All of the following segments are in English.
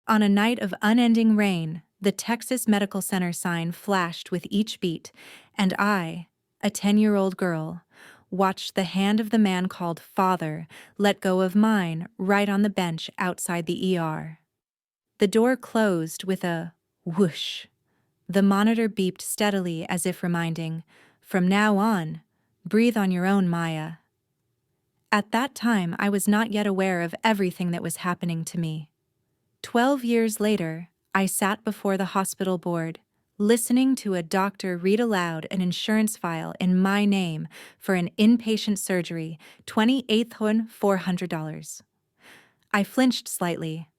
On a night of unending rain, the Texas Medical Center sign flashed with each beat, and I, a 10-year-old girl, watched the hand of the man called Father let go of mine right on the bench outside the ER. The door closed with a whoosh. The monitor beeped steadily as if reminding, "From now on, breathe on your own, Maya." At that time, I was not yet aware of everything that was happening to me. 12 years later, I sat before the hospital board, listening to a doctor read aloud an insurance file in my name for an inpatient surgery, $28,400. I flinched slightly.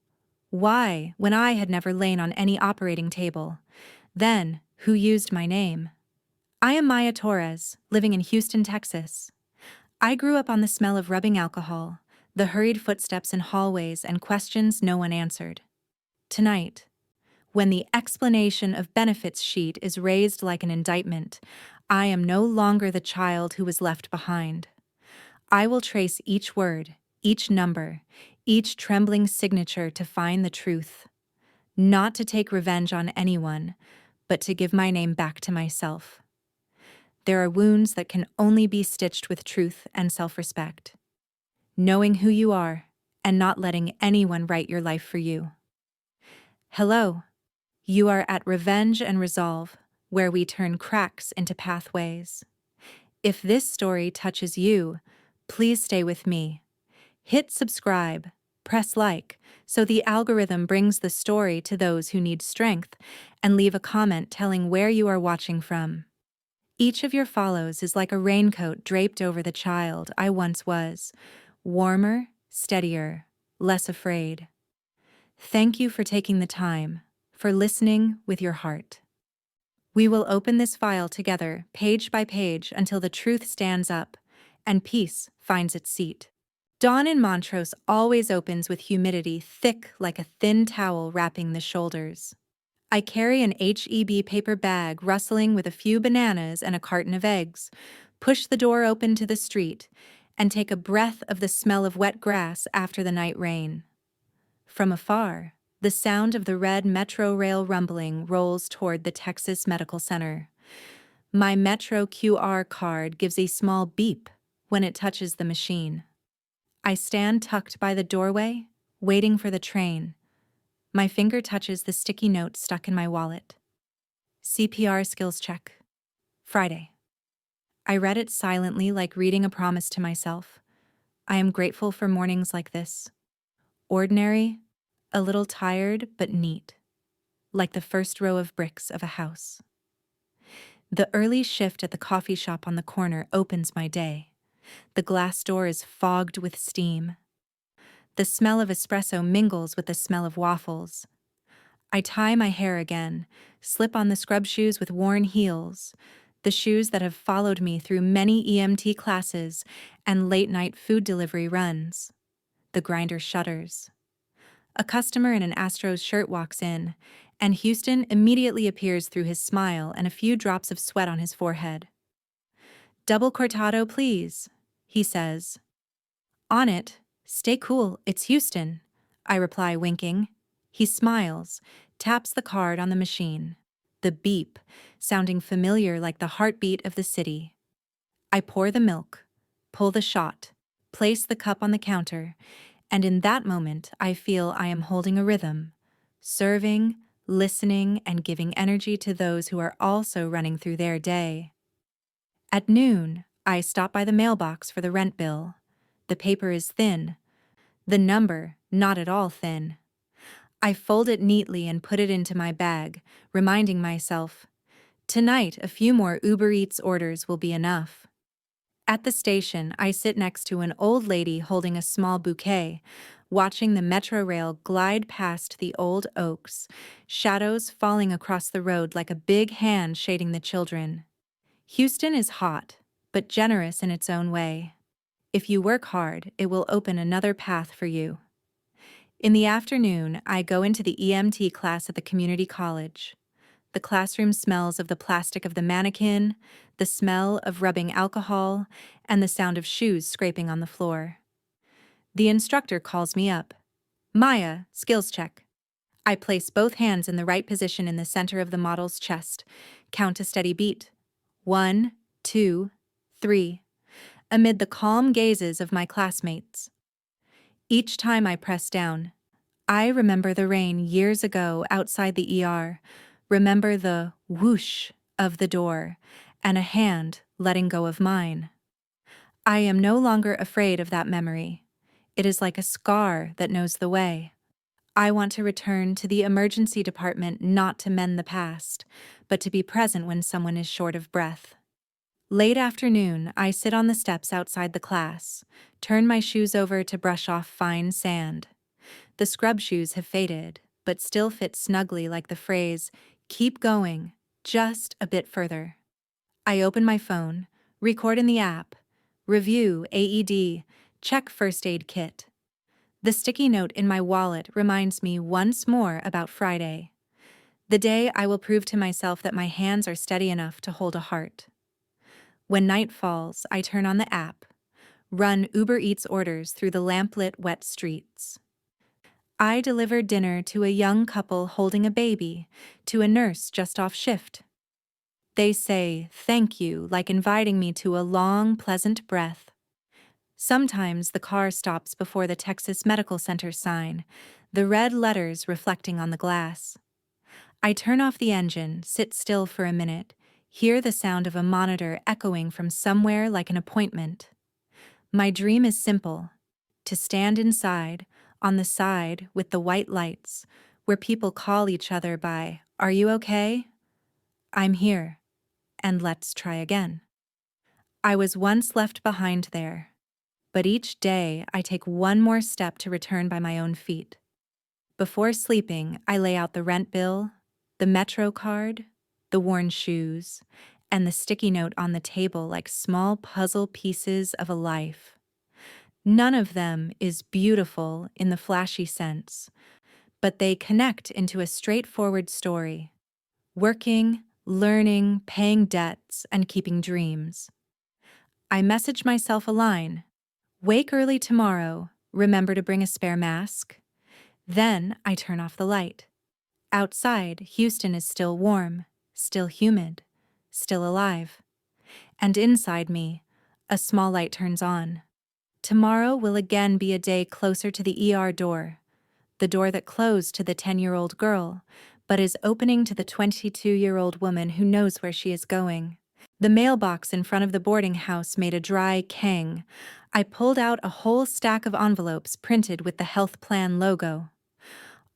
Why, when I had never lain on any operating table? Then, who used my name? I am Maya Torres, living in Houston, Texas. I grew up on the smell of rubbing alcohol, the hurried footsteps in hallways, and questions no one answered. Tonight, when the explanation of benefits sheet is raised like an indictment, I am no longer the child who was left behind. I will trace each word, each number, each trembling signature to find the truth. Not to take revenge on anyone, but to give my name back to myself. There are wounds that can only be stitched with truth and self-respect. Knowing who you are and not letting anyone write your life for you. Hello. You are at Revenge and Resolve, where we turn cracks into pathways. If this story touches you, please stay with me. Hit subscribe, press like, so the algorithm brings the story to those who need strength, and leave a comment telling where you are watching from. Each of your follows is like a raincoat draped over the child I once was, warmer, steadier, less afraid. Thank you for taking the time, for listening with your heart. We will open this file together, page by page, until the truth stands up and peace finds its seat. Dawn in Montrose always opens with humidity thick like a thin towel wrapping the shoulders. I carry an HEB paper bag rustling with a few bananas and a carton of eggs, push the door open to the street, and take a breath of the smell of wet grass after the night rain. From afar, the sound of the red Metro rail rumbling rolls toward the Texas Medical Center. My Metro QR card gives a small beep when it touches the machine. I stand tucked by the doorway, waiting for the train. My finger touches the sticky note stuck in my wallet. CPR skills check. Friday. I read it silently, like reading a promise to myself. I am grateful for mornings like this. Ordinary, a little tired, but neat. Like the first row of bricks of a house. The early shift at the coffee shop on the corner opens my day. The glass door is fogged with steam. The smell of espresso mingles with the smell of waffles. I tie my hair again, slip on the scrub shoes with worn heels, the shoes that have followed me through many EMT classes and late-night food delivery runs. The grinder shudders. A customer in an Astros shirt walks in, and Houston immediately appears through his smile and a few drops of sweat on his forehead. "Double cortado, please," he says. "On it. Stay cool, it's Houston," I reply, winking. He smiles, taps the card on the machine. The beep, sounding familiar like the heartbeat of the city. I pour the milk, pull the shot, place the cup on the counter, and in that moment I feel I am holding a rhythm, serving, listening, and giving energy to those who are also running through their day. At noon, I stop by the mailbox for the rent bill. The paper is thin. The number, not at all thin. I fold it neatly and put it into my bag, reminding myself, tonight a few more Uber Eats orders will be enough. At the station, I sit next to an old lady holding a small bouquet, watching the Metro rail glide past the old oaks, shadows falling across the road like a big hand shading the children. Houston is hot, but generous in its own way. If you work hard, it will open another path for you. In the afternoon, I go into the EMT class at the community college. The classroom smells of the plastic of the mannequin, the smell of rubbing alcohol, and the sound of shoes scraping on the floor. The instructor calls me up. "Maya, skills check." I place both hands in the right position in the center of the model's chest. Count a steady beat. 1, 2, 3. Amid the calm gazes of my classmates. Each time I press down, I remember the rain years ago outside the ER, remember the whoosh of the door, and a hand letting go of mine. I am no longer afraid of that memory. It is like a scar that knows the way. I want to return to the emergency department not to mend the past, but to be present when someone is short of breath. Late afternoon, I sit on the steps outside the class, turn my shoes over to brush off fine sand. The scrub shoes have faded, but still fit snugly like the phrase, "Keep going, just a bit further." I open my phone, record in the app, review AED, check first aid kit. The sticky note in my wallet reminds me once more about Friday, the day I will prove to myself that my hands are steady enough to hold a heart. When night falls, I turn on the app, run Uber Eats orders through the lamplit wet streets. I deliver dinner to a young couple holding a baby, to a nurse just off shift. They say thank you like inviting me to a long, pleasant breath. Sometimes the car stops before the Texas Medical Center sign, the red letters reflecting on the glass. I turn off the engine, sit still for a minute, hear the sound of a monitor echoing from somewhere like an appointment. My dream is simple: to stand inside, on the side with the white lights, where people call each other by, "Are you okay?" "I'm here," and "Let's try again." I was once left behind there, but each day I take one more step to return by my own feet. Before sleeping, I lay out the rent bill, the Metro card, the worn shoes, and the sticky note on the table like small puzzle pieces of a life. None of them is beautiful in the flashy sense, but they connect into a straightforward story: working, learning, paying debts, and keeping dreams. I message myself a line: wake early tomorrow, remember to bring a spare mask. Then I turn off the light. Outside, Houston is still warm, still humid, still alive. And inside me, a small light turns on. Tomorrow will again be a day closer to the ER door, the door that closed to the 10-year-old girl, but is opening to the 22-year-old woman who knows where she is going. The mailbox in front of the boarding house made a dry kang. I pulled out a whole stack of envelopes printed with the health plan logo.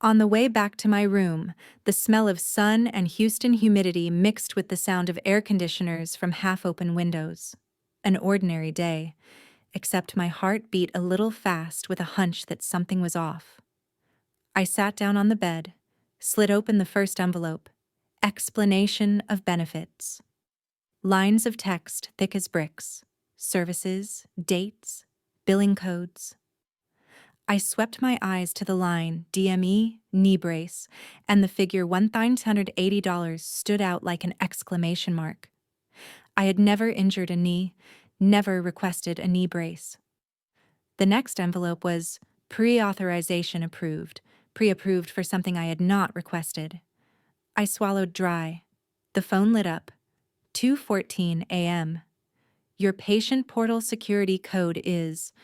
On the way back to my room, the smell of sun and Houston humidity mixed with the sound of air conditioners from half-open windows. An ordinary day, except my heart beat a little fast with a hunch that something was off. I sat down on the bed, slid open the first envelope. Explanation of benefits. Lines of text thick as bricks. Services, dates, billing codes. I swept my eyes to the line DME, knee brace, and the figure $1,980 stood out like an exclamation mark. I had never injured a knee, never requested a knee brace. The next envelope was pre-authorization approved, pre-approved for something I had not requested. I swallowed dry. The phone lit up. 2:14 a.m. Your patient portal security code is...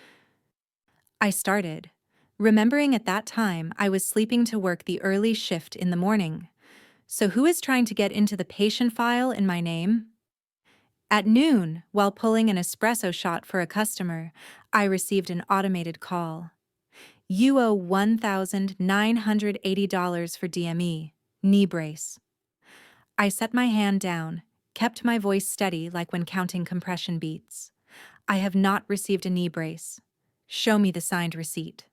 I started, remembering at that time I was sleeping to work the early shift in the morning. So who is trying to get into the patient file in my name? At noon, while pulling an espresso shot for a customer, I received an automated call. You owe $1,980 for DME, knee brace. I set my hand down, kept my voice steady like when counting compression beats. I have not received a knee brace. Show me the signed receipt.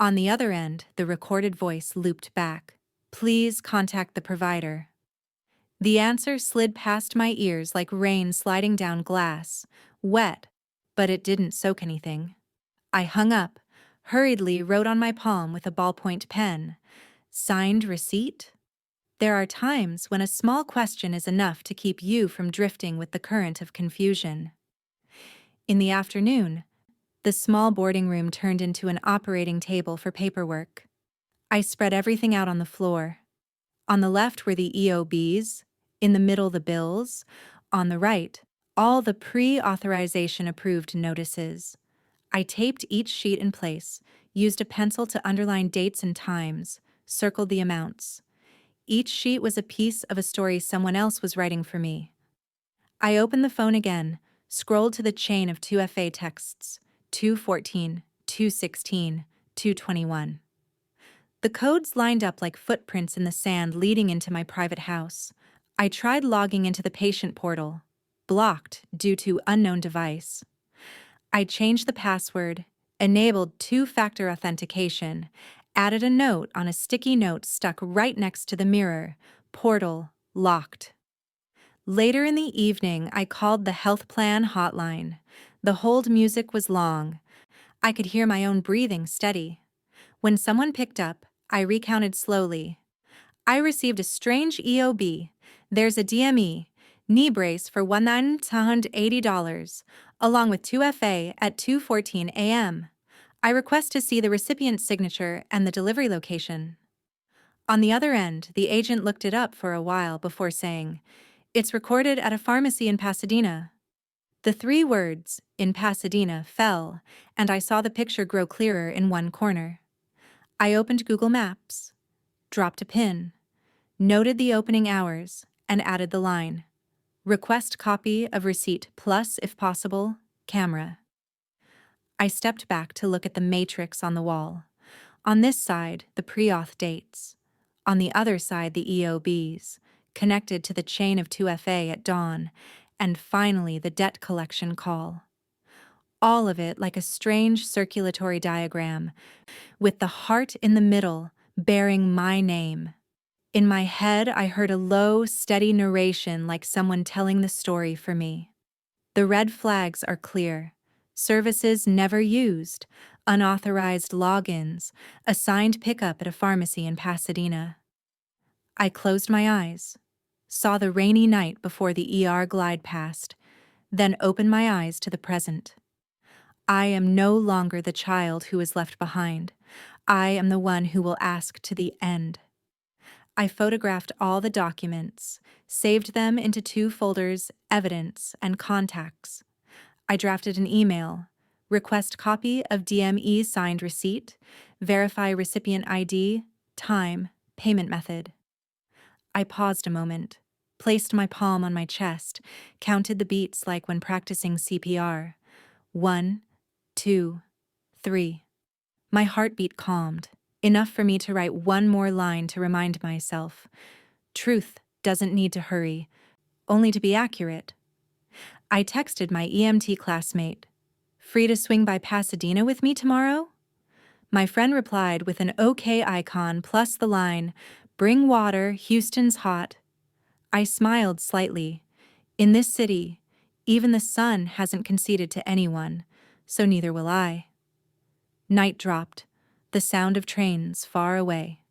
On the other end, the recorded voice looped back. Please contact the provider. The answer slid past my ears like rain sliding down glass, wet, but it didn't soak anything. I hung up, hurriedly wrote on my palm with a ballpoint pen. Signed receipt? There are times when a small question is enough to keep you from drifting with the current of confusion. In the afternoon, the small boarding room turned into an operating table for paperwork. I spread everything out on the floor. On the left were the EOBs, in the middle the bills, on the right, all the pre-authorization approved notices. I taped each sheet in place, used a pencil to underline dates and times, circled the amounts. Each sheet was a piece of a story someone else was writing for me. I opened the phone again, scrolled to the chain of 2FA texts, 214, 216, 221. The codes lined up like footprints in the sand leading into my private house. I tried logging into the patient portal. Blocked due to unknown device. I changed the password, enabled two-factor authentication, added a note on a sticky note stuck right next to the mirror. Portal locked. Later in the evening, I called the health plan hotline. The hold music was long. I could hear my own breathing steady. When someone picked up, I recounted slowly. I received a strange EOB. There's a DME, knee brace for $1,980, along with 2FA at 2:14 a.m. I request to see the recipient's signature and the delivery location. On the other end, the agent looked it up for a while before saying, "It's recorded at a pharmacy in Pasadena." The three words, "in Pasadena," fell, and I saw the picture grow clearer in one corner. I opened Google Maps, dropped a pin, noted the opening hours, and added the line, "Request copy of receipt plus, if possible, camera." I stepped back to look at the matrix on the wall. On this side, the pre-auth dates. On the other side, the EOBs, connected to the chain of 2FA at dawn, and finally the debt collection call. All of it like a strange circulatory diagram, with the heart in the middle, bearing my name. In my head, I heard a low, steady narration like someone telling the story for me. The red flags are clear. Services never used, unauthorized logins, assigned pickup at a pharmacy in Pasadena. I closed my eyes, saw the rainy night before the ER glide past, then opened my eyes to the present. I am no longer the child who is left behind. I am the one who will ask to the end. I photographed all the documents, saved them into two folders, evidence and contacts. I drafted an email, request copy of DME signed receipt, verify recipient ID, time, payment method. I paused a moment, placed my palm on my chest, counted the beats like when practicing CPR. 1, 2, 3. My heartbeat calmed, enough for me to write one more line to remind myself. Truth doesn't need to hurry, only to be accurate. I texted my EMT classmate, "Free to swing by Pasadena with me tomorrow?" My friend replied with an OK icon plus the line, "Bring water, Houston's hot." I smiled slightly. In this city, even the sun hasn't conceded to anyone, so neither will I. Night dropped, the sound of trains far away.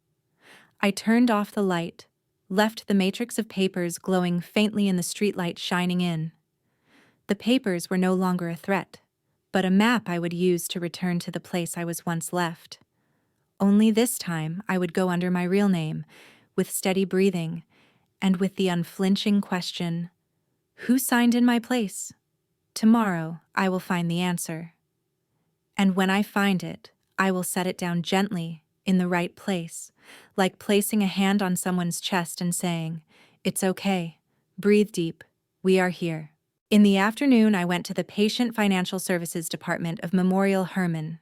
I turned off the light, left the matrix of papers glowing faintly in the streetlight shining in. The papers were no longer a threat, but a map I would use to return to the place I was once left. Only this time I would go under my real name, with steady breathing, and with the unflinching question, "Who signed in my place?" Tomorrow I will find the answer. And when I find it, I will set it down gently, in the right place, like placing a hand on someone's chest and saying, "It's okay, breathe deep, we are here." In the afternoon, I went to the Patient Financial Services Department of Memorial Hermann.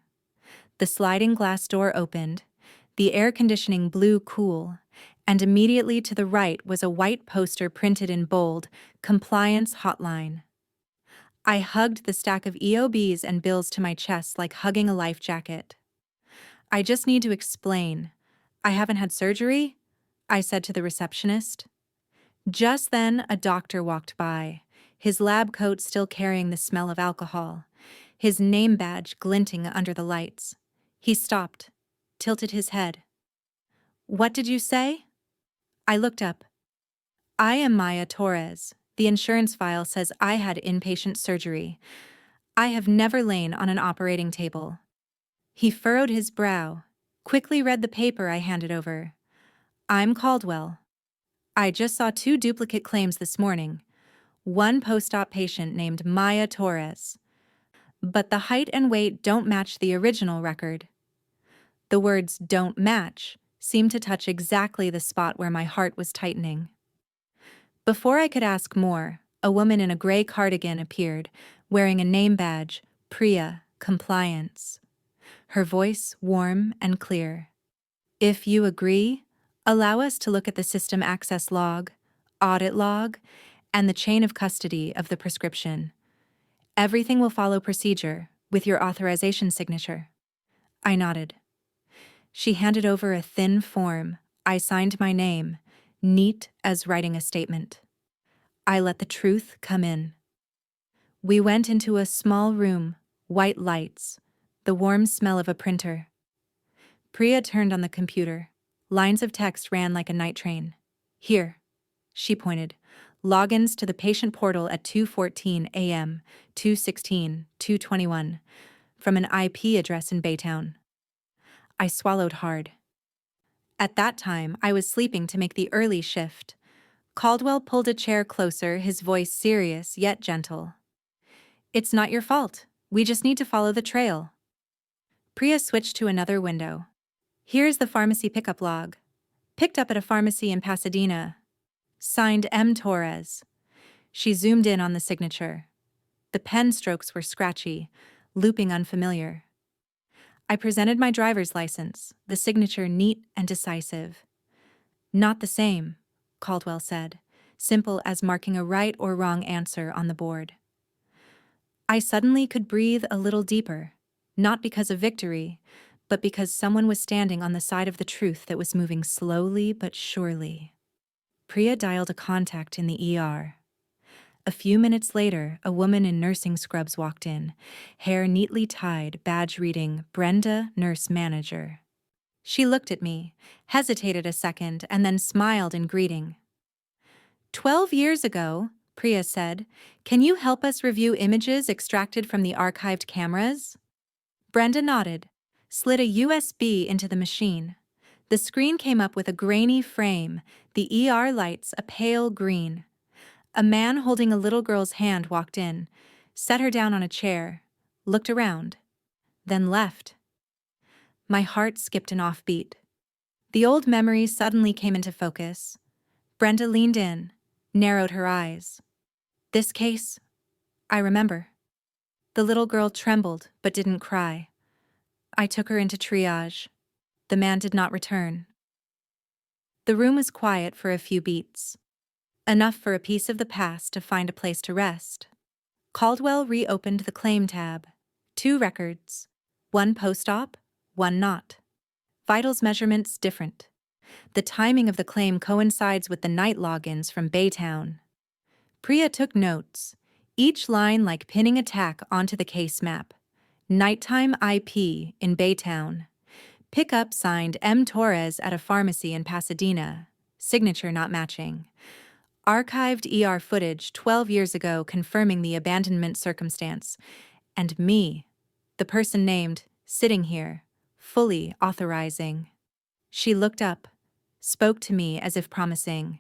The sliding glass door opened, the air conditioning blew cool, and immediately to the right was a white poster printed in bold, "Compliance Hotline." I hugged the stack of EOBs and bills to my chest like hugging a life jacket. "I just need to explain. I haven't had surgery," I said to the receptionist. Just then, a doctor walked by, his lab coat still carrying the smell of alcohol, his name badge glinting under the lights. He stopped, tilted his head. "What did you say?" I looked up. "I am Maya Torres. The insurance file says I had inpatient surgery. I have never lain on an operating table." He furrowed his brow, Quickly read the paper I handed over. I'm Caldwell. I just saw 2 duplicate claims this morning. One post-op patient named Maya Torres. But the height and weight don't match the original record. The words "don't match" seemed to touch exactly the spot where my heart was tightening. Before I could ask more, a woman in a gray cardigan appeared, wearing a name badge, Priya, Compliance. Her voice warm and clear. If you agree, allow us to look at the system access log, audit log, and the chain of custody of the prescription. Everything will follow procedure, with your authorization signature. I nodded. She handed over a thin form. I signed my name, neat as writing a statement. I let the truth come in. We went into a small room, white lights, the warm smell of a printer. Priya turned on the computer. Lines of text ran like a night train. Here, she pointed. Logins to the patient portal at 2:14 a.m., 2:16, 2:21, from an IP address in Baytown. I swallowed hard. At that time, I was sleeping to make the early shift. Caldwell pulled a chair closer, his voice serious yet gentle. It's not your fault. We just need to follow the trail. Priya switched to another window. Here's the pharmacy pickup log. Picked up at a pharmacy in Pasadena. Signed M. Torres. She zoomed in on the signature. The pen strokes were scratchy, looping unfamiliar. I presented my driver's license, the signature neat and decisive. Not the same, Caldwell said, simple as marking a right or wrong answer on the board. I suddenly could breathe a little deeper, not because of victory, but because someone was standing on the side of the truth that was moving slowly but surely. Priya dialed a contact in the ER. A few minutes later, a woman in nursing scrubs walked in, hair neatly tied, badge reading Brenda, nurse manager. She looked at me, hesitated a second, and then smiled in greeting. 12 years ago, Priya said, can you help us review images extracted from the archived cameras? Brenda nodded, slid a USB into the machine. The screen came up with a grainy frame, the ER lights a pale green. A man holding a little girl's hand walked in, set her down on a chair, looked around, then left. My heart skipped an offbeat. The old memory suddenly came into focus. Brenda leaned in, narrowed her eyes. This case, I remember. The little girl trembled but didn't cry. I took her into triage. The man did not return. The room was quiet for a few beats. Enough for a piece of the past to find a place to rest. Caldwell reopened the claim tab. 2 records. One post-op, one not. Vitals measurements different. The timing of the claim coincides with the night logins from Baytown. Priya took notes, each line like pinning a tack onto the case map. Nighttime IP in Baytown. Pickup signed M. Torres at a pharmacy in Pasadena. Signature not matching. Archived ER footage 12 years ago confirming the abandonment circumstance. And me, the person named, sitting here, fully authorizing. She looked up, spoke to me as if promising,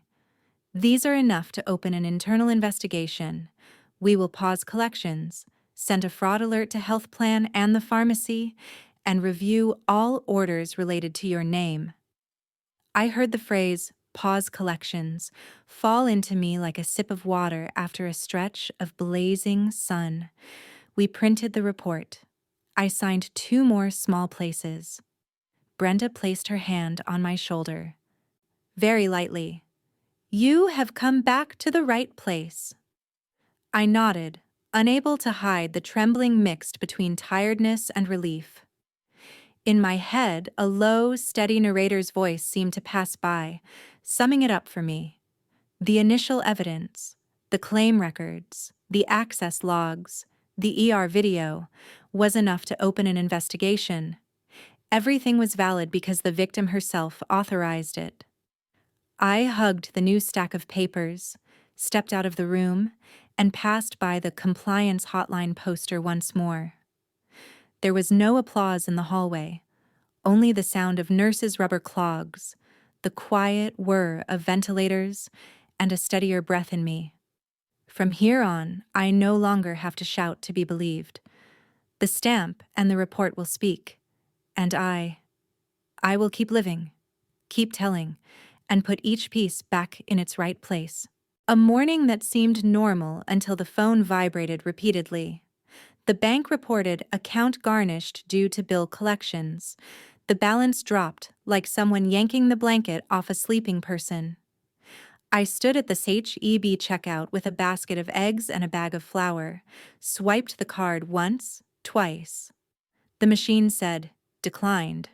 these are enough to open an internal investigation. We will pause collections, send a fraud alert to health plan and the pharmacy, and review all orders related to your name. I heard the phrase, pause collections, fall into me like a sip of water after a stretch of blazing sun. We printed the report. I signed 2 more small places. Brenda placed her hand on my shoulder. Very lightly. You have come back to the right place. I nodded, unable to hide the trembling mixed between tiredness and relief. In my head, a low, steady narrator's voice seemed to pass by, summing it up for me. The initial evidence, the claim records, the access logs, the ER video, was enough to open an investigation. Everything was valid because the victim herself authorized it. I hugged the new stack of papers, stepped out of the room, and passed by the compliance hotline poster once more. There was no applause in the hallway, only the sound of nurses' rubber clogs, the quiet whir of ventilators, and a steadier breath in me. From here on, I no longer have to shout to be believed. The stamp and the report will speak, and I will keep living, keep telling, and put each piece back in its right place. A morning that seemed normal until the phone vibrated repeatedly. The bank reported account garnished due to bill collections. The balance dropped like someone yanking the blanket off a sleeping person. I stood at the HEB checkout with a basket of eggs and a bag of flour, swiped the card once, twice. The machine said, declined.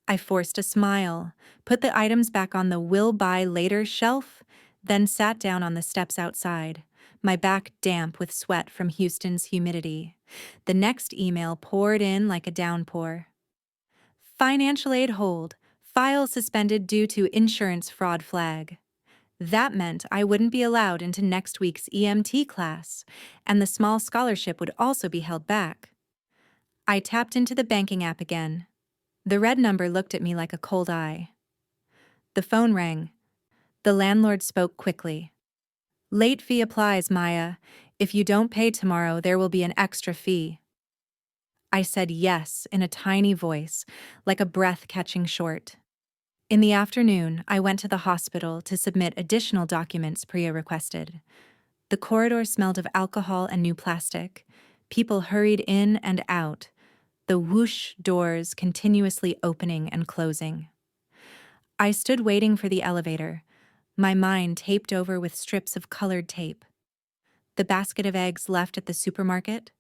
I forced a smile, put the items back on the will buy later shelf, then sat down on the steps outside, my back damp with sweat from Houston's humidity. The next email poured in like a downpour. Financial aid hold, file suspended due to insurance fraud flag. That meant I wouldn't be allowed into next week's EMT class, and the small scholarship would also be held back. I tapped into the banking app again. The red number looked at me like a cold eye. The phone rang. The landlord spoke quickly. Late fee applies, Maya. If you don't pay tomorrow, there will be an extra fee. I said yes in a tiny voice, like a breath catching short. In the afternoon, I went to the hospital to submit additional documents Priya requested. The corridor smelled of alcohol and new plastic. People hurried in and out, the whoosh doors continuously opening and closing. I stood waiting for the elevator, my mind taped over with strips of colored tape. The basket of eggs left at the supermarket,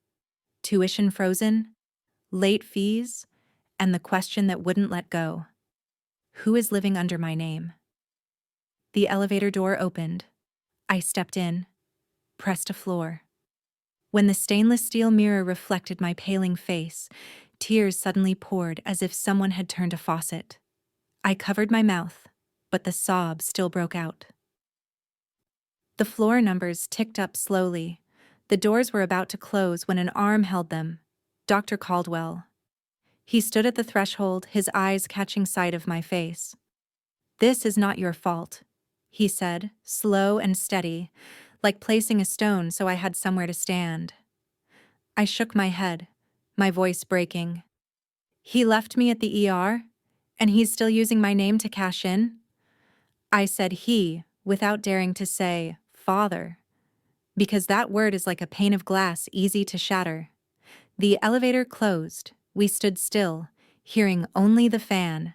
tuition frozen, late fees, and the question that wouldn't let go. Who is living under my name? The elevator door opened. I stepped in, pressed a floor. When the stainless steel mirror reflected my paling face, tears suddenly poured as if someone had turned a faucet. I covered my mouth, but the sob still broke out. The floor numbers ticked up slowly. The doors were about to close when an arm held them. Dr. Caldwell. He stood at the threshold, his eyes catching sight of my face. "This is not your fault," he said, slow and steady, like placing a stone so I had somewhere to stand. I shook my head, my voice breaking. "He left me at the ER, and he's still using my name to cash in?" I said he, without daring to say father, because that word is like a pane of glass easy to shatter. The elevator closed. We stood still, hearing only the fan.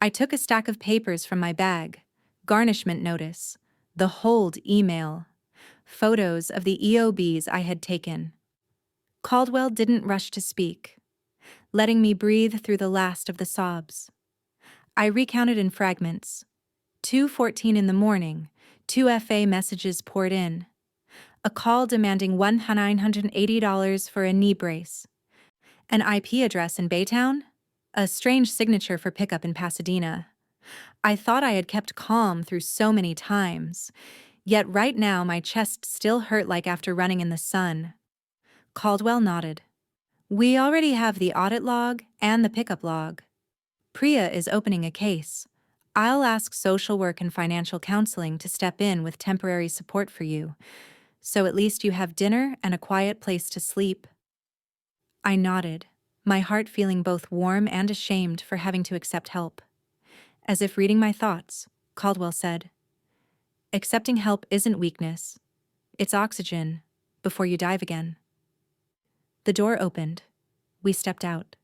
I took a stack of papers from my bag, garnishment notice, the hold email, photos of the EOBs I had taken. Caldwell didn't rush to speak, letting me breathe through the last of the sobs. I recounted in fragments. 2:14 in the morning, 2 FA messages poured in. A call demanding $1,980 for a knee brace. An IP address in Baytown? A strange signature for pickup in Pasadena. I thought I had kept calm through so many times, yet right now my chest still hurt like after running in the sun. Caldwell nodded. "We already have the audit log and the pickup log. Priya is opening a case. I'll ask social work and financial counseling to step in with temporary support for you, so at least you have dinner and a quiet place to sleep." I nodded, my heart feeling both warm and ashamed for having to accept help. As if reading my thoughts, Caldwell said, "Accepting help isn't weakness. It's oxygen, before you dive again." The door opened. We stepped out.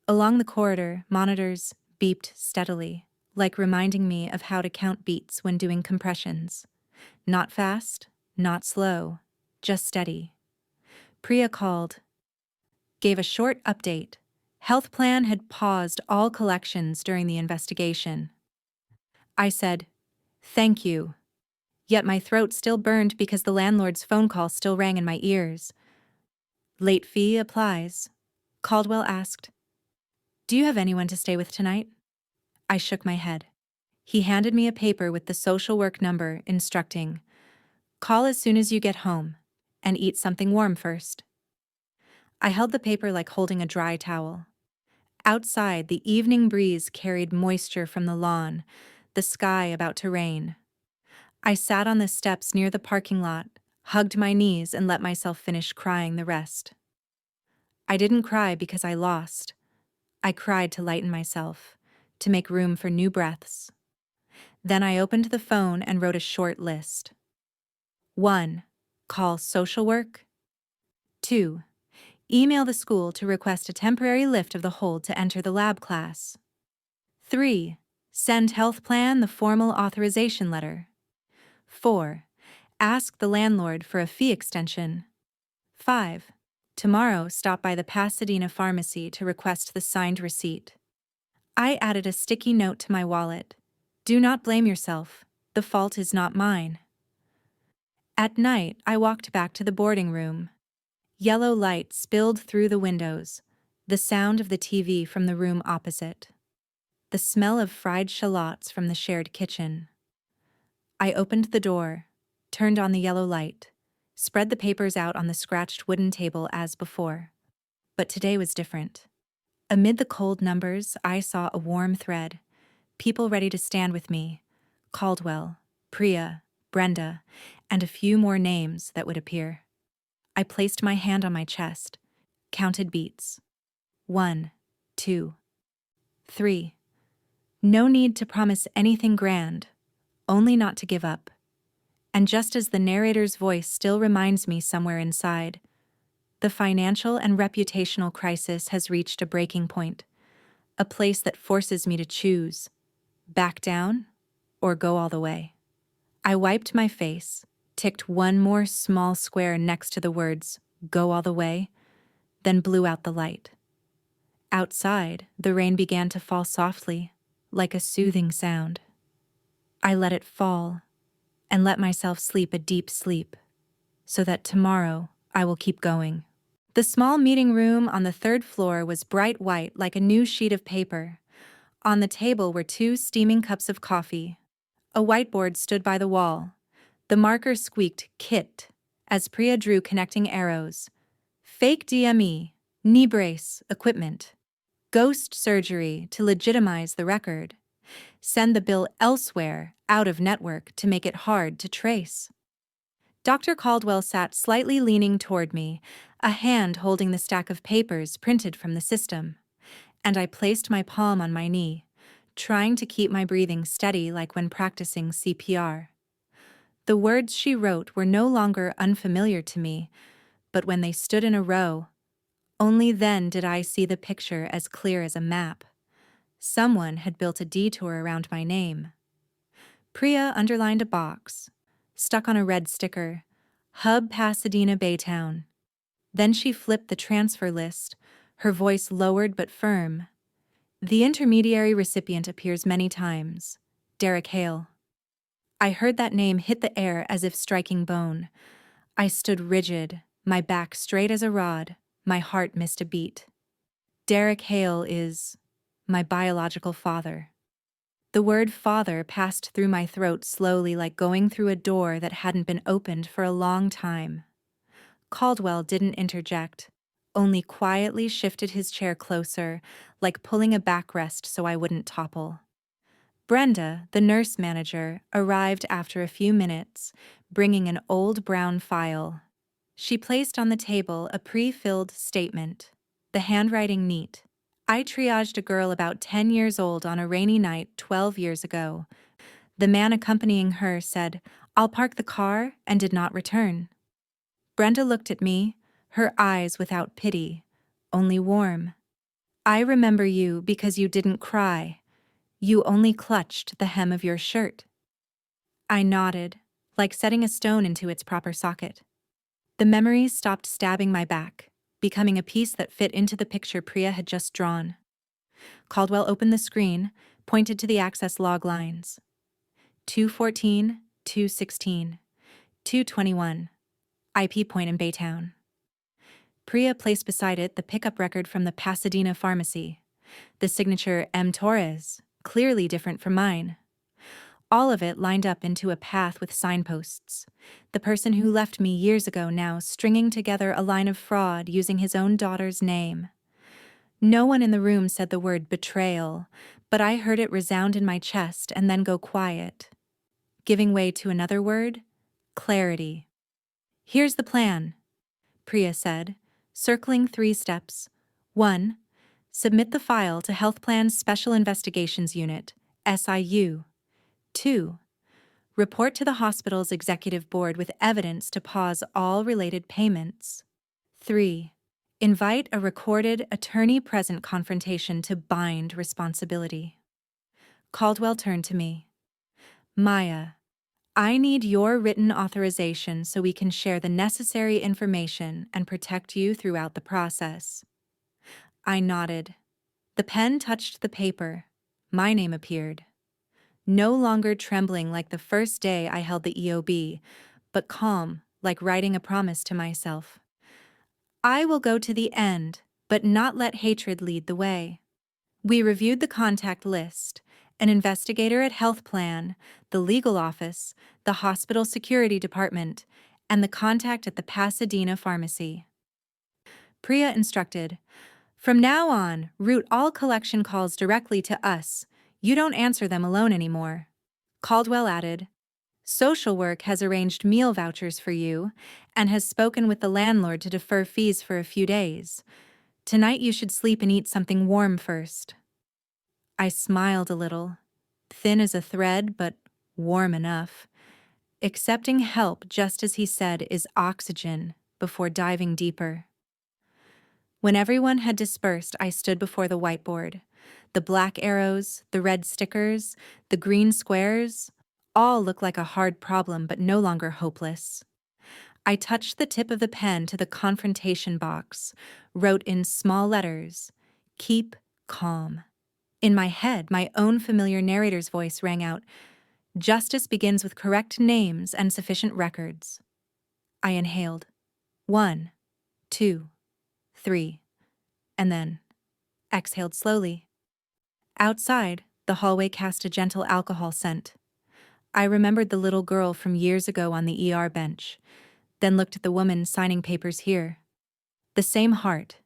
Along the corridor, monitors beeped steadily, like reminding me of how to count beats when doing compressions. Not fast, not slow, just steady. Priya called, gave a short update. Health plan had paused all collections during the investigation. I said, "Thank you." Yet my throat still burned because the landlord's phone call still rang in my ears. "Late fee applies," Caldwell asked. "Do you have anyone to stay with tonight?" I shook my head. He handed me a paper with the social work number instructing, "Call as soon as you get home, and eat something warm first." I held the paper like holding a dry towel. Outside, the evening breeze carried moisture from the lawn, the sky about to rain. I sat on the steps near the parking lot, hugged my knees, and let myself finish crying the rest. I didn't cry because I lost. I cried to lighten myself, to make room for new breaths. Then I opened the phone and wrote a short list. 1. Call social work. 2. Email the school to request a temporary lift of the hold to enter the lab class. 3. Send health plan the formal authorization letter. 4. Ask the landlord for a fee extension. 5. Tomorrow stop by the Pasadena pharmacy to request the signed receipt. I added a sticky note to my wallet. Do not blame yourself. The fault is not mine. At night, I walked back to the boarding room. Yellow light spilled through the windows, the sound of the TV from the room opposite, the smell of fried shallots from the shared kitchen. I opened the door, turned on the yellow light, spread the papers out on the scratched wooden table as before. But today was different. Amid the cold numbers, I saw a warm thread, people ready to stand with me, Caldwell, Priya, Brenda, and a few more names that would appear. I placed my hand on my chest, counted beats. 1, 2, 3. No need to promise anything grand, only not to give up. And just as the narrator's voice still reminds me somewhere inside, the financial and reputational crisis has reached a breaking point, a place that forces me to choose, back down or go all the way. I wiped my face, ticked one more small square next to the words, "Go all the way," then blew out the light. Outside, the rain began to fall softly, like a soothing sound. I let it fall, and let myself sleep a deep sleep, so that tomorrow I will keep going. The small meeting room on the 3rd floor was bright white like a new sheet of paper. On the table were 2 steaming cups of coffee. A whiteboard stood by the wall. The marker squeaked "Kit" as Priya drew connecting arrows. Fake DME, knee brace, equipment. Ghost surgery to legitimize the record. Send the bill elsewhere, out of network, to make it hard to trace. Dr. Caldwell sat slightly leaning toward me, a hand holding the stack of papers printed from the system. And I placed my palm on my knee, trying to keep my breathing steady like when practicing CPR. The words she wrote were no longer unfamiliar to me, but when they stood in a row, only then did I see the picture as clear as a map. Someone had built a detour around my name. Priya underlined a box, stuck on a red sticker, Hub Pasadena Baytown. Then she flipped the transfer list, her voice lowered but firm. The intermediary recipient appears many times, Derek Hale. I heard that name hit the air as if striking bone. I stood rigid, my back straight as a rod, my heart missed a beat. Derek Hale is my biological father. The word father passed through my throat slowly like going through a door that hadn't been opened for a long time. Caldwell didn't interject, only quietly shifted his chair closer, like pulling a backrest so I wouldn't topple. Brenda, the nurse manager, arrived after a few minutes, bringing an old brown file. She placed on the table a pre-filled statement, the handwriting neat. I triaged a girl about 10 years old on a rainy night 12 years ago. The man accompanying her said, "I'll park the car," and did not return. Brenda looked at me, her eyes without pity, only warm. "I remember you because you didn't cry. You only clutched the hem of your shirt." I nodded, like setting a stone into its proper socket. The memories stopped stabbing my back, becoming a piece that fit into the picture Priya had just drawn. Caldwell opened the screen, pointed to the access log lines. 214, 216, 221, IP point in Baytown. Priya placed beside it the pickup record from the Pasadena pharmacy, the signature M. Torres, clearly different from mine. All of it lined up into a path with signposts. The person who left me years ago now stringing together a line of fraud using his own daughter's name. No one in the room said the word betrayal, but I heard it resound in my chest and then go quiet, giving way to another word: clarity. Here's the plan, Priya said, circling 3 steps. 1. Submit the file to Health Plan's Special Investigations Unit, SIU. 2. Report to the hospital's executive board with evidence to pause all related payments. 3. Invite a recorded, attorney-present confrontation to bind responsibility. Caldwell turned to me. Maya, I need your written authorization so we can share the necessary information and protect you throughout the process. I nodded. The pen touched the paper. My name appeared. No longer trembling like the first day I held the EOB, but calm, like writing a promise to myself. I will go to the end, but not let hatred lead the way. We reviewed the contact list: an investigator at Health Plan, the legal office, the hospital security department, and the contact at the Pasadena pharmacy. Priya instructed, "From now on, route all collection calls directly to us. You don't answer them alone anymore." Caldwell added, "Social work has arranged meal vouchers for you and has spoken with the landlord to defer fees for a few days. Tonight you should sleep and eat something warm first." I smiled a little, thin as a thread, but warm enough. Accepting help, just as he said, is oxygen before diving deeper. When everyone had dispersed, I stood before the whiteboard. The black arrows, the red stickers, the green squares, all looked like a hard problem but no longer hopeless. I touched the tip of the pen to the confrontation box, wrote in small letters, "Keep calm." In my head, my own familiar narrator's voice rang out, "Justice begins with correct names and sufficient records." I inhaled. 1, 2, 3, and then exhaled slowly. Outside, the hallway cast a gentle alcohol scent. I remembered the little girl from years ago on the ER bench, then looked at the woman signing papers here. The same heart,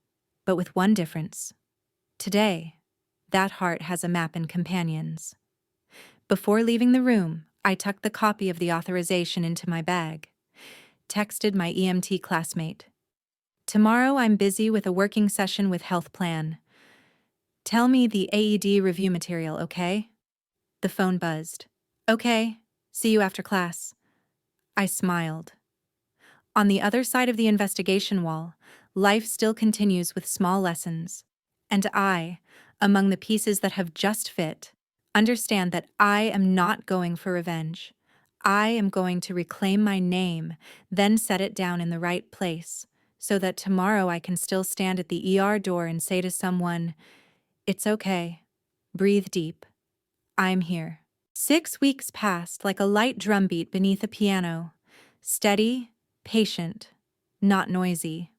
but with one difference. Today, that heart has a map and companions. Before leaving the room, I tucked the copy of the authorization into my bag. Texted my EMT classmate. "Tomorrow I'm busy with a working session with Health Plan. Tell me the AED review material, okay?" The phone buzzed. "Okay, see you after class." I smiled. On the other side of the investigation wall, life still continues with small lessons. And I, among the pieces that have just fit, understand that I am not going for revenge. I am going to reclaim my name, then set it down in the right place, so that tomorrow I can still stand at the ER door and say to someone, "It's okay. Breathe deep. I'm here." 6 weeks passed like a light drumbeat beneath a piano, steady, patient, not noisy.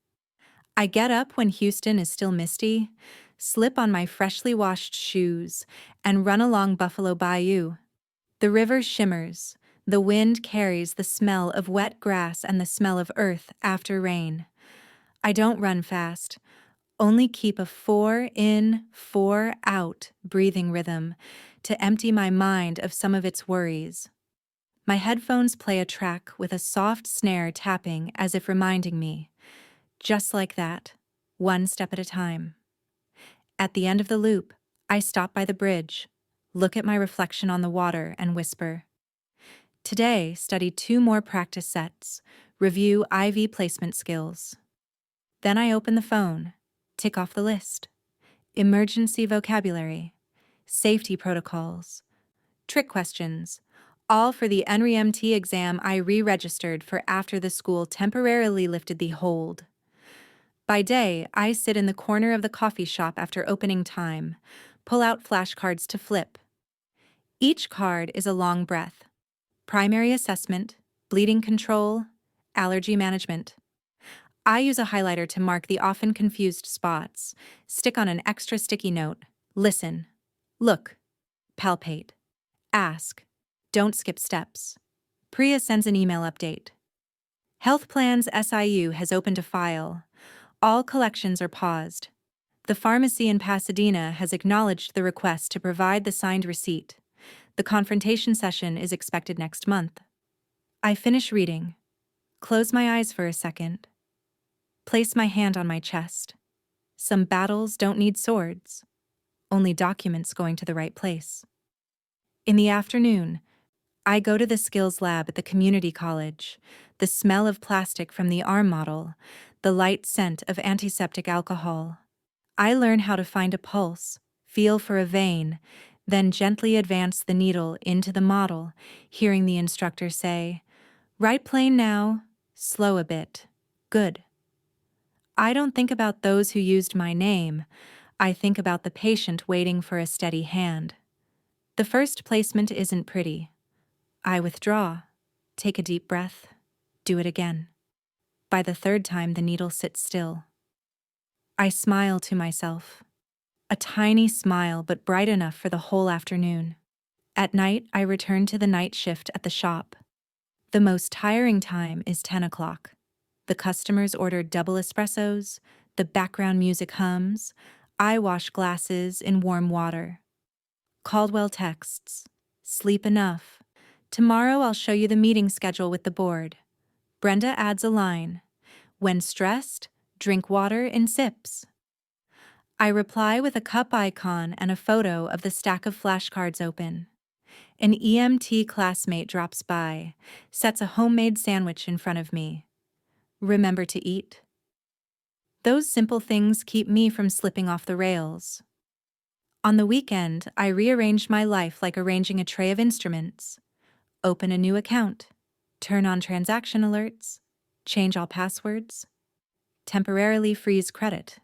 I get up when Houston is still misty, slip on my freshly washed shoes, and run along Buffalo Bayou. The river shimmers, the wind carries the smell of wet grass and the smell of earth after rain. I don't run fast, only keep a 4 in, 4 out breathing rhythm to empty my mind of some of its worries. My headphones play a track with a soft snare tapping as if reminding me, just like that, one step at a time. At the end of the loop, I stop by the bridge, look at my reflection on the water, and whisper. Today, study 2 more practice sets, review IV placement skills. Then I open the phone, tick off the list. Emergency vocabulary, safety protocols, trick questions, all for the NREMT exam I re-registered for after the school temporarily lifted the hold. By day, I sit in the corner of the coffee shop after opening time, pull out flashcards to flip. Each card is a long breath. Primary assessment, bleeding control, allergy management. I use a highlighter to mark the often confused spots, stick on an extra sticky note, listen, look, palpate, ask, don't skip steps. Priya sends an email update. Health Plan's SIU has opened a file. All collections are paused. The pharmacy in Pasadena has acknowledged the request to provide the signed receipt. The confrontation session is expected next month. I finish reading, close my eyes for a second, place my hand on my chest. Some battles don't need swords, only documents going to the right place. In the afternoon, I go to the skills lab at the community college, the smell of plastic from the arm model, the light scent of antiseptic alcohol. I learn how to find a pulse, feel for a vein, then gently advance the needle into the model, hearing the instructor say, "Right plane now, slow a bit, good." I don't think about those who used my name, I think about the patient waiting for a steady hand. The first placement isn't pretty. I withdraw, take a deep breath, do it again. By the third time, the needle sits still. I smile to myself. A tiny smile, but bright enough for the whole afternoon. At night, I return to the night shift at the shop. The most tiring time is 10 o'clock. The customers order double espressos, the background music hums, I wash glasses in warm water. Caldwell texts, "Sleep enough. Tomorrow I'll show you the meeting schedule with the board." Brenda adds a line, "When stressed, drink water in sips." I reply with a cup icon and a photo of the stack of flashcards open. An EMT classmate drops by, sets a homemade sandwich in front of me. Remember to eat. Those simple things keep me from slipping off the rails. On the weekend, I rearrange my life like arranging a tray of instruments. Open a new account, turn on transaction alerts, change all passwords, temporarily freeze credit.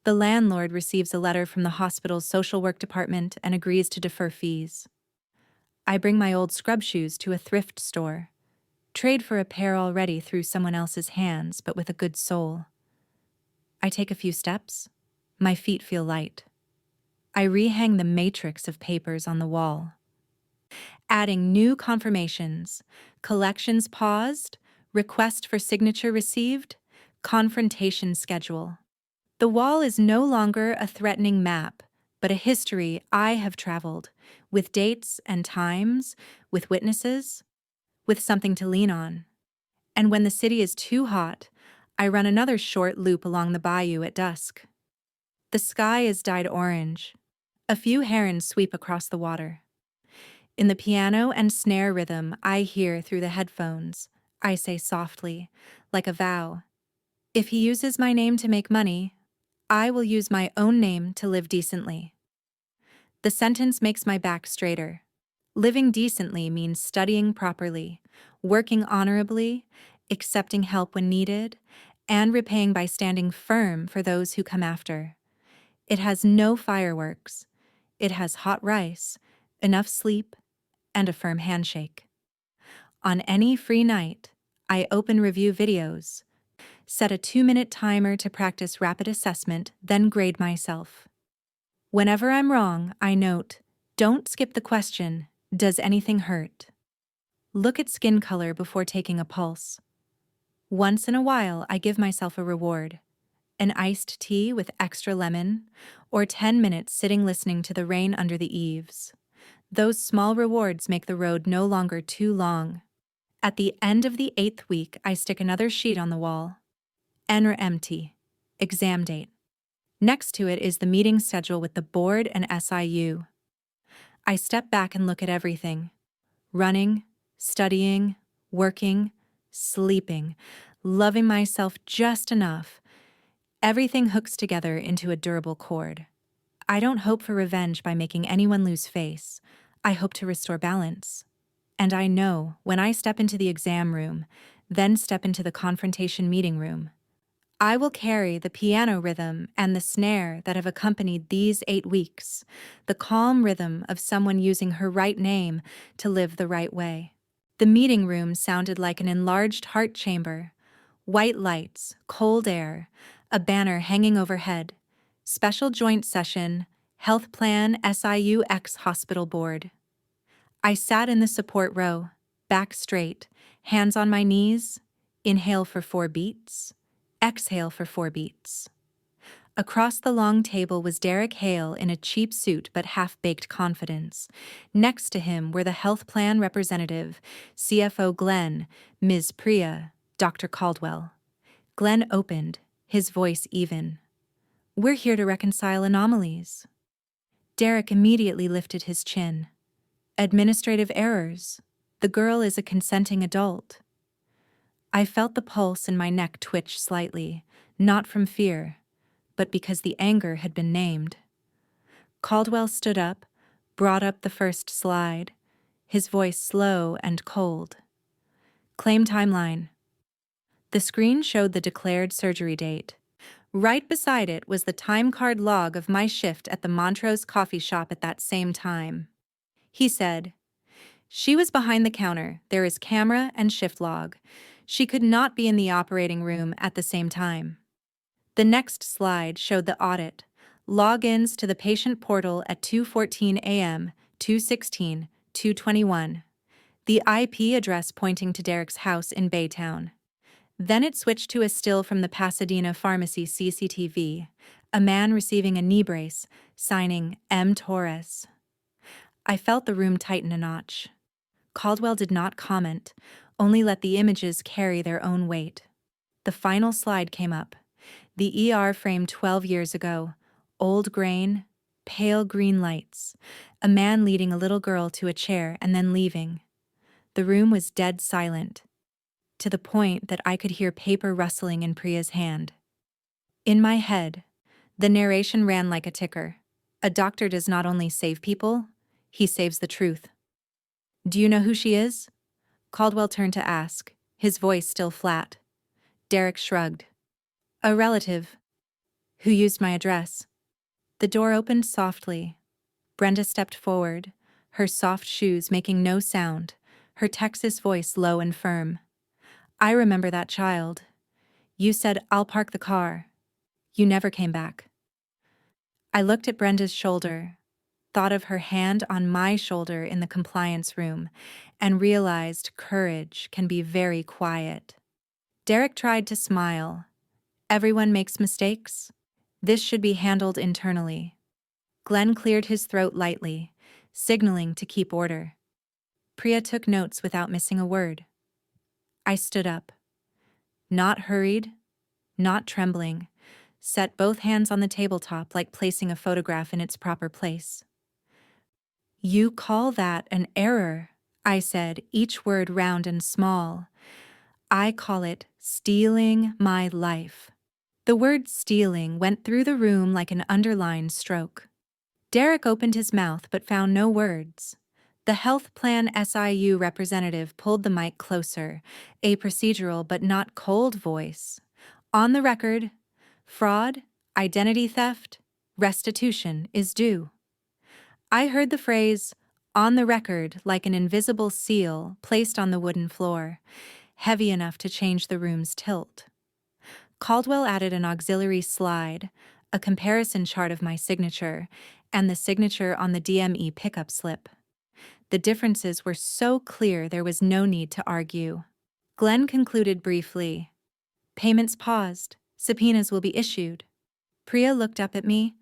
The landlord receives a letter from the hospital's social work department and agrees to defer fees. I bring my old scrub shoes to a thrift store, trade for a pair already through someone else's hands but with a good sole. I take a few steps, my feet feel light. I rehang the matrix of papers on the wall. Adding new confirmations, collections paused, request for signature received, confrontation schedule. The wall is no longer a threatening map, but a history I have traveled, with dates and times, with witnesses, with something to lean on. And when the city is too hot, I run another short loop along the bayou at dusk. The sky is dyed orange. A few herons sweep across the water. In the piano and snare rhythm I hear through the headphones, I say softly, like a vow, "If he uses my name to make money, I will use my own name to live decently." The sentence makes my back straighter. Living decently means studying properly, working honorably, accepting help when needed, and repaying by standing firm for those who come after. It has no fireworks. It has hot rice, enough sleep, and a firm handshake. On any free night, I open review videos, set a 2-minute timer to practice rapid assessment, then grade myself. Whenever I'm wrong, I note, "Don't skip the question, does anything hurt?" Look at skin color before taking a pulse. Once in a while, I give myself a reward. An iced tea with extra lemon, or 10 minutes sitting listening to the rain under the eaves. Those small rewards make the road no longer too long. At the end of the 8th week, I stick another sheet on the wall. Enter empty. Exam date. Next to it is the meeting schedule with the board and SIU. I step back and look at everything. Running, studying, working, sleeping, loving myself just enough. Everything hooks together into a durable cord. I don't hope for revenge by making anyone lose face. I hope to restore balance. And I know when I step into the exam room, then step into the confrontation meeting room, I will carry the piano rhythm and the snare that have accompanied these 8 weeks, the calm rhythm of someone using her right name to live the right way. The meeting room sounded like an enlarged heart chamber. White lights, cold air, a banner hanging overhead. Special joint session, health plan SIU X hospital board. I sat in the support row, back straight, hands on my knees, inhale for 4 beats. Exhale for 4 beats. Across the long table was Derek Hale in a cheap suit but half-baked confidence. Next to him were the health plan representative, CFO Glenn, Ms. Priya, Dr. Caldwell. Glenn opened, his voice even. "We're here to reconcile anomalies." Derek immediately lifted his chin. "Administrative errors. The girl is a consenting adult." I felt the pulse in my neck twitch slightly, not from fear, but because the anger had been named. Caldwell stood up, brought up the first slide, his voice slow and cold. "Claim timeline." The screen showed the declared surgery date. Right beside it was the time card log of my shift at the Montrose coffee shop at that same time. He said, "She was behind the counter. There is camera and shift log. She could not be in the operating room at the same time." The next slide showed the audit. Logins to the patient portal at 2:14 a.m., 2:16, 2:21. The IP address pointing to Derek's house in Baytown. Then it switched to a still from the Pasadena pharmacy CCTV, a man receiving a knee brace, signing M. Torres. I felt the room tighten a notch. Caldwell did not comment, only let the images carry their own weight. The final slide came up. The ER framed 12 years ago, old grain, pale green lights, a man leading a little girl to a chair and then leaving. The room was dead silent, to the point that I could hear paper rustling in Priya's hand. In my head, the narration ran like a ticker. A doctor does not only save people, he saves the truth. "Do you know who she is?" Caldwell turned to ask, his voice still flat. Derek shrugged. "A relative. Who used my address." The door opened softly. Brenda stepped forward, her soft shoes making no sound, her Texas voice low and firm. "I remember that child. You said, 'I'll park the car.' You never came back." I looked at Brenda's shoulder, thought of her hand on my shoulder in the compliance room, and realized courage can be very quiet. Derek tried to smile. "Everyone makes mistakes. This should be handled internally." Glenn cleared his throat lightly, signaling to keep order. Priya took notes without missing a word. I stood up. Not hurried, not trembling, set both hands on the tabletop like placing a photograph in its proper place. "You call that an error," I said, each word round and small. "I call it stealing my life." The word stealing went through the room like an underlined stroke. Derek opened his mouth but found no words. The health plan SIU representative pulled the mic closer, a procedural but not cold voice. "On the record, fraud, identity theft, restitution is due." I heard the phrase, "on the record," like an invisible seal placed on the wooden floor, heavy enough to change the room's tilt. Caldwell added an auxiliary slide, a comparison chart of my signature, and the signature on the DME pickup slip. The differences were so clear there was no need to argue. Glenn concluded briefly. "Payments paused. Subpoenas will be issued." Priya looked up at me,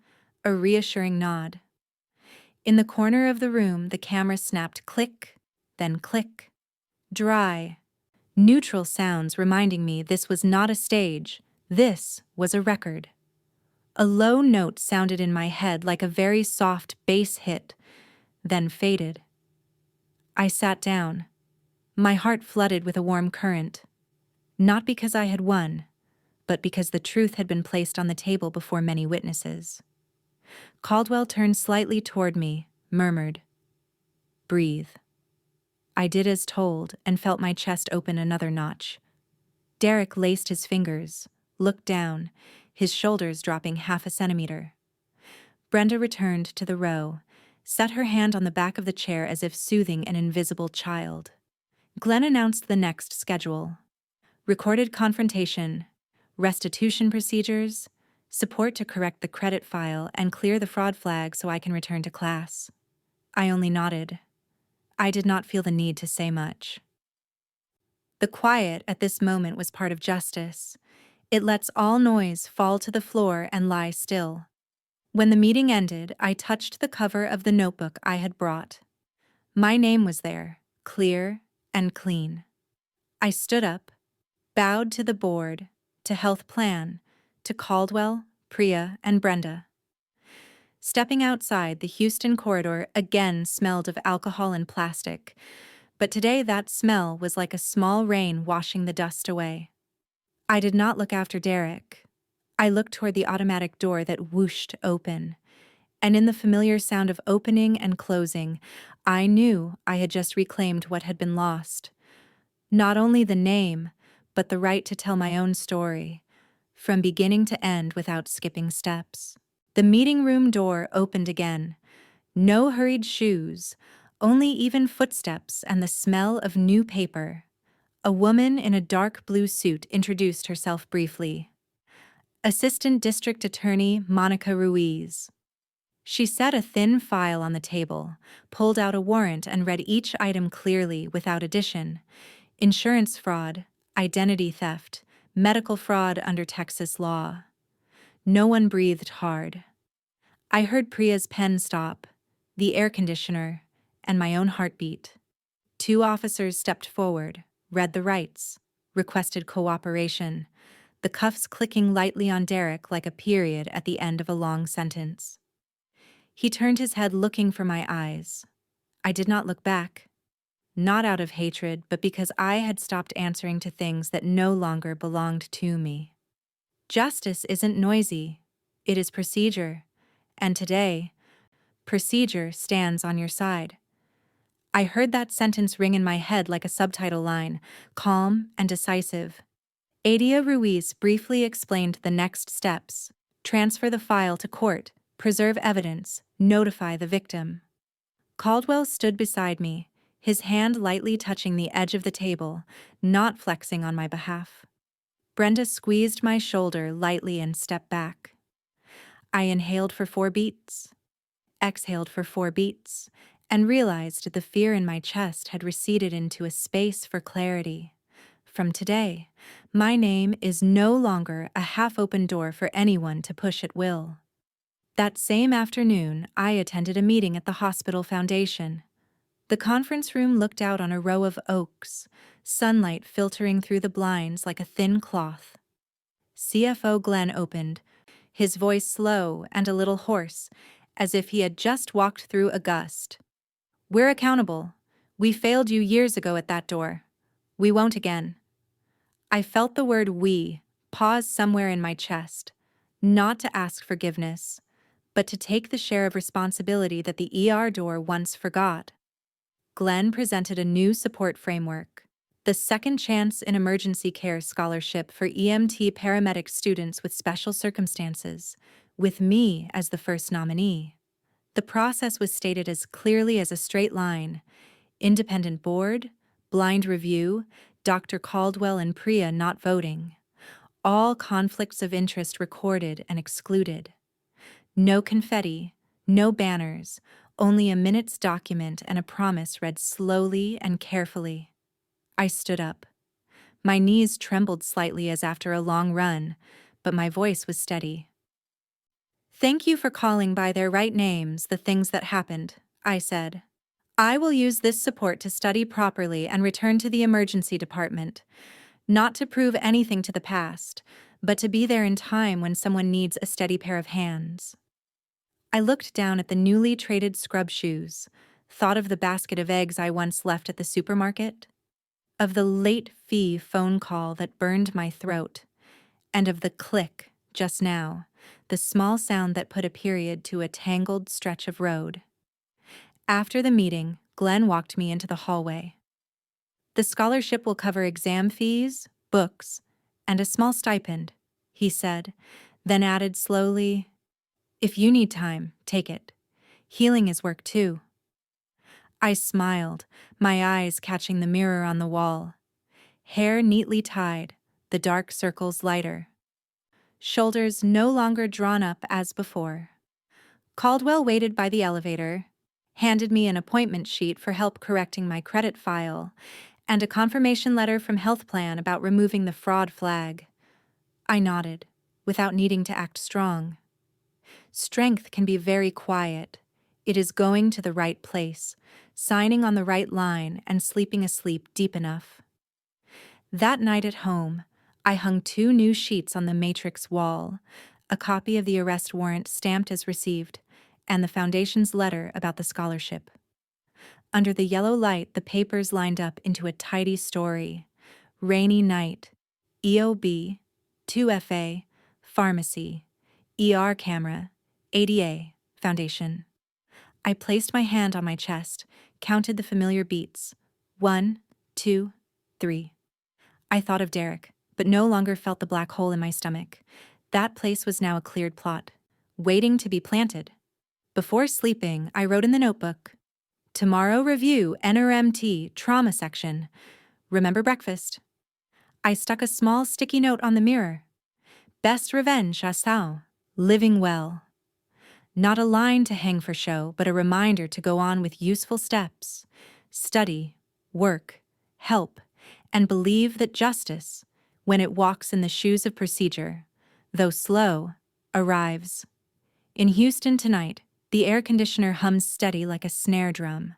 a reassuring nod. In the corner of the room, the camera snapped click, then click. Dry, neutral sounds reminding me this was not a stage, this was a record. A low note sounded in my head like a very soft bass hit, then faded. I sat down. My heart flooded with a warm current. Not because I had won, but because the truth had been placed on the table before many witnesses. Caldwell turned slightly toward me, murmured, "Breathe." I did as told and felt my chest open another notch. Derek laced his fingers, looked down, his shoulders dropping half a centimeter. Brenda returned to the row, set her hand on the back of the chair as if soothing an invisible child. Glenn announced the next schedule: recorded confrontation, restitution procedures, support to correct the credit file and clear the fraud flag so I can return to class. I only nodded. I did not feel the need to say much. The quiet at this moment was part of justice. It lets all noise fall to the floor and lie still. When the meeting ended, I touched the cover of the notebook I had brought. My name was there, clear and clean. I stood up, bowed to the board, to Health Plan, to Caldwell, Priya, and Brenda. Stepping outside, the Houston corridor again smelled of alcohol and plastic, but today that smell was like a small rain washing the dust away. I did not look after Derek. I looked toward the automatic door that whooshed open, and in the familiar sound of opening and closing, I knew I had just reclaimed what had been lost. Not only the name, but the right to tell my own story, from beginning to end without skipping steps. The meeting room door opened again. No hurried shoes, only even footsteps and the smell of new paper. A woman in a dark blue suit introduced herself briefly. Assistant District Attorney Monica Ruiz. She set a thin file on the table, pulled out a warrant and read each item clearly without addition. Insurance fraud, identity theft, medical fraud under Texas law. No one breathed hard. I heard Priya's pen stop, the air conditioner, and my own heartbeat. 2 officers stepped forward, read the rights, requested cooperation, the cuffs clicking lightly on Derek like a period at the end of a long sentence. He turned his head looking for my eyes. I did not look back. Not out of hatred, but because I had stopped answering to things that no longer belonged to me. Justice isn't noisy. It is procedure. And today, procedure stands on your side. I heard that sentence ring in my head like a subtitle line, calm and decisive. Adia Ruiz briefly explained the next steps: transfer the file to court, preserve evidence, notify the victim. Caldwell stood beside me, his hand lightly touching the edge of the table, not flexing on my behalf. Brenda squeezed my shoulder lightly and stepped back. I inhaled for 4 beats, exhaled for 4 beats, and realized the fear in my chest had receded into a space for clarity. From today, my name is no longer a half-open door for anyone to push at will. That same afternoon, I attended a meeting at the hospital foundation. The conference room looked out on a row of oaks, sunlight filtering through the blinds like a thin cloth. CFO Glenn opened, his voice slow and a little hoarse, as if he had just walked through a gust. "We're accountable. We failed you years ago at that door. We won't again." I felt the word "we" pause somewhere in my chest, not to ask forgiveness, but to take the share of responsibility that the ER door once forgot. Glenn presented a new support framework, the Second Chance in Emergency Care Scholarship for EMT paramedic students with special circumstances, with me as the first nominee. The process was stated as clearly as a straight line: independent board, blind review, Dr. Caldwell and Priya not voting. All conflicts of interest recorded and excluded. No confetti, no banners, only a minute's document and a promise read slowly and carefully. I stood up. My knees trembled slightly as after a long run, but my voice was steady. "Thank you for calling by their right names the things that happened," I said. "I will use this support to study properly and return to the emergency department, not to prove anything to the past, but to be there in time when someone needs a steady pair of hands." I looked down at the newly traded scrub shoes, thought of the basket of eggs I once left at the supermarket, of the late fee phone call that burned my throat, and of the click, just now, the small sound that put a period to a tangled stretch of road. After the meeting, Glenn walked me into the hallway. "The scholarship will cover exam fees, books, and a small stipend," he said, then added slowly, "If you need time, take it. Healing is work too." I smiled, my eyes catching the mirror on the wall. Hair neatly tied, the dark circles lighter. Shoulders no longer drawn up as before. Caldwell waited by the elevator, handed me an appointment sheet for help correcting my credit file, and a confirmation letter from Health Plan about removing the fraud flag. I nodded, without needing to act strong. Strength can be very quiet. It is going to the right place, signing on the right line, and sleeping a sleep deep enough. That night at home, I hung 2 new sheets on the matrix wall, a copy of the arrest warrant stamped as received, and the Foundation's letter about the scholarship. Under the yellow light, the papers lined up into a tidy story. Rainy night, EOB, 2FA, pharmacy, ER camera, ADA, Foundation. I placed my hand on my chest, counted the familiar beats. 1, 2, 3. I thought of Derek, but no longer felt the black hole in my stomach. That place was now a cleared plot, waiting to be planted. Before sleeping, I wrote in the notebook, "Tomorrow review NRMT trauma section. Remember breakfast." I stuck a small sticky note on the mirror. "Best revenge, Asao. Living well." Not a line to hang for show, but a reminder to go on with useful steps. Study, work, help, and believe that justice, when it walks in the shoes of procedure, though slow, arrives. In Houston tonight, the air conditioner hums steady like a snare drum,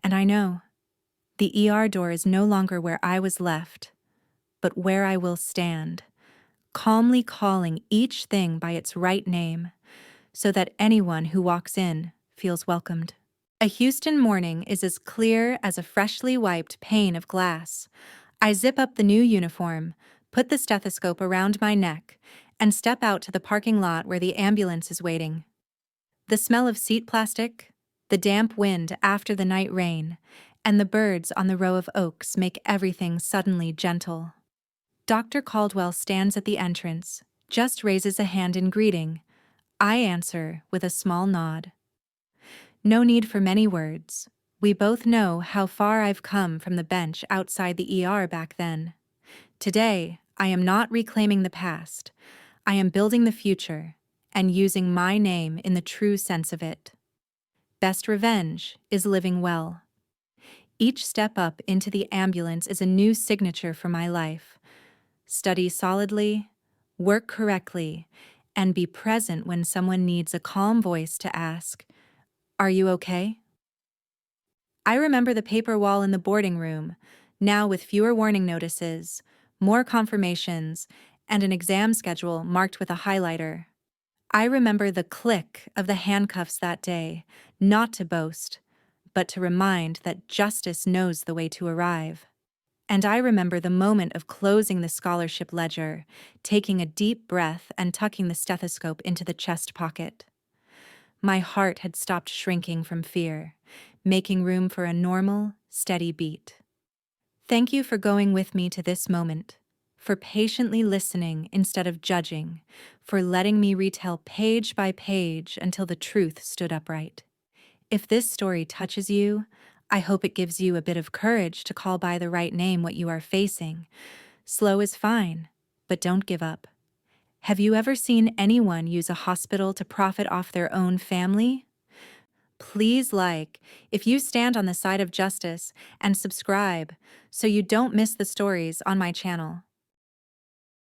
and I know the ER door is no longer where I was left, but where I will stand, calmly calling each thing by its right name, so that anyone who walks in feels welcomed. A Houston morning is as clear as a freshly wiped pane of glass. I zip up the new uniform, put the stethoscope around my neck, and step out to the parking lot where the ambulance is waiting. The smell of seat plastic, the damp wind after the night rain, and the birds on the row of oaks make everything suddenly gentle. Dr. Caldwell stands at the entrance, just raises a hand in greeting. I answer with a small nod. No need for many words. We both know how far I've come from the bench outside the ER back then. Today, I am not reclaiming the past. I am building the future and using my name in the true sense of it. Best revenge is living well. Each step up into the ambulance is a new signature for my life. Study solidly, work correctly, and be present when someone needs a calm voice to ask, "Are you okay?" I remember the paper wall in the boarding room, now with fewer warning notices, more confirmations, and an exam schedule marked with a highlighter. I remember the click of the handcuffs that day, not to boast, but to remind that justice knows the way to arrive. And I remember the moment of closing the scholarship ledger, taking a deep breath and tucking the stethoscope into the chest pocket. My heart had stopped shrinking from fear, making room for a normal, steady beat. Thank you for going with me to this moment, for patiently listening instead of judging, for letting me retell page by page until the truth stood upright. If this story touches you, I hope it gives you a bit of courage to call by the right name what you are facing. Slow is fine, but don't give up. Have you ever seen anyone use a hospital to profit off their own family? Please like if you stand on the side of justice and subscribe so you don't miss the stories on my channel.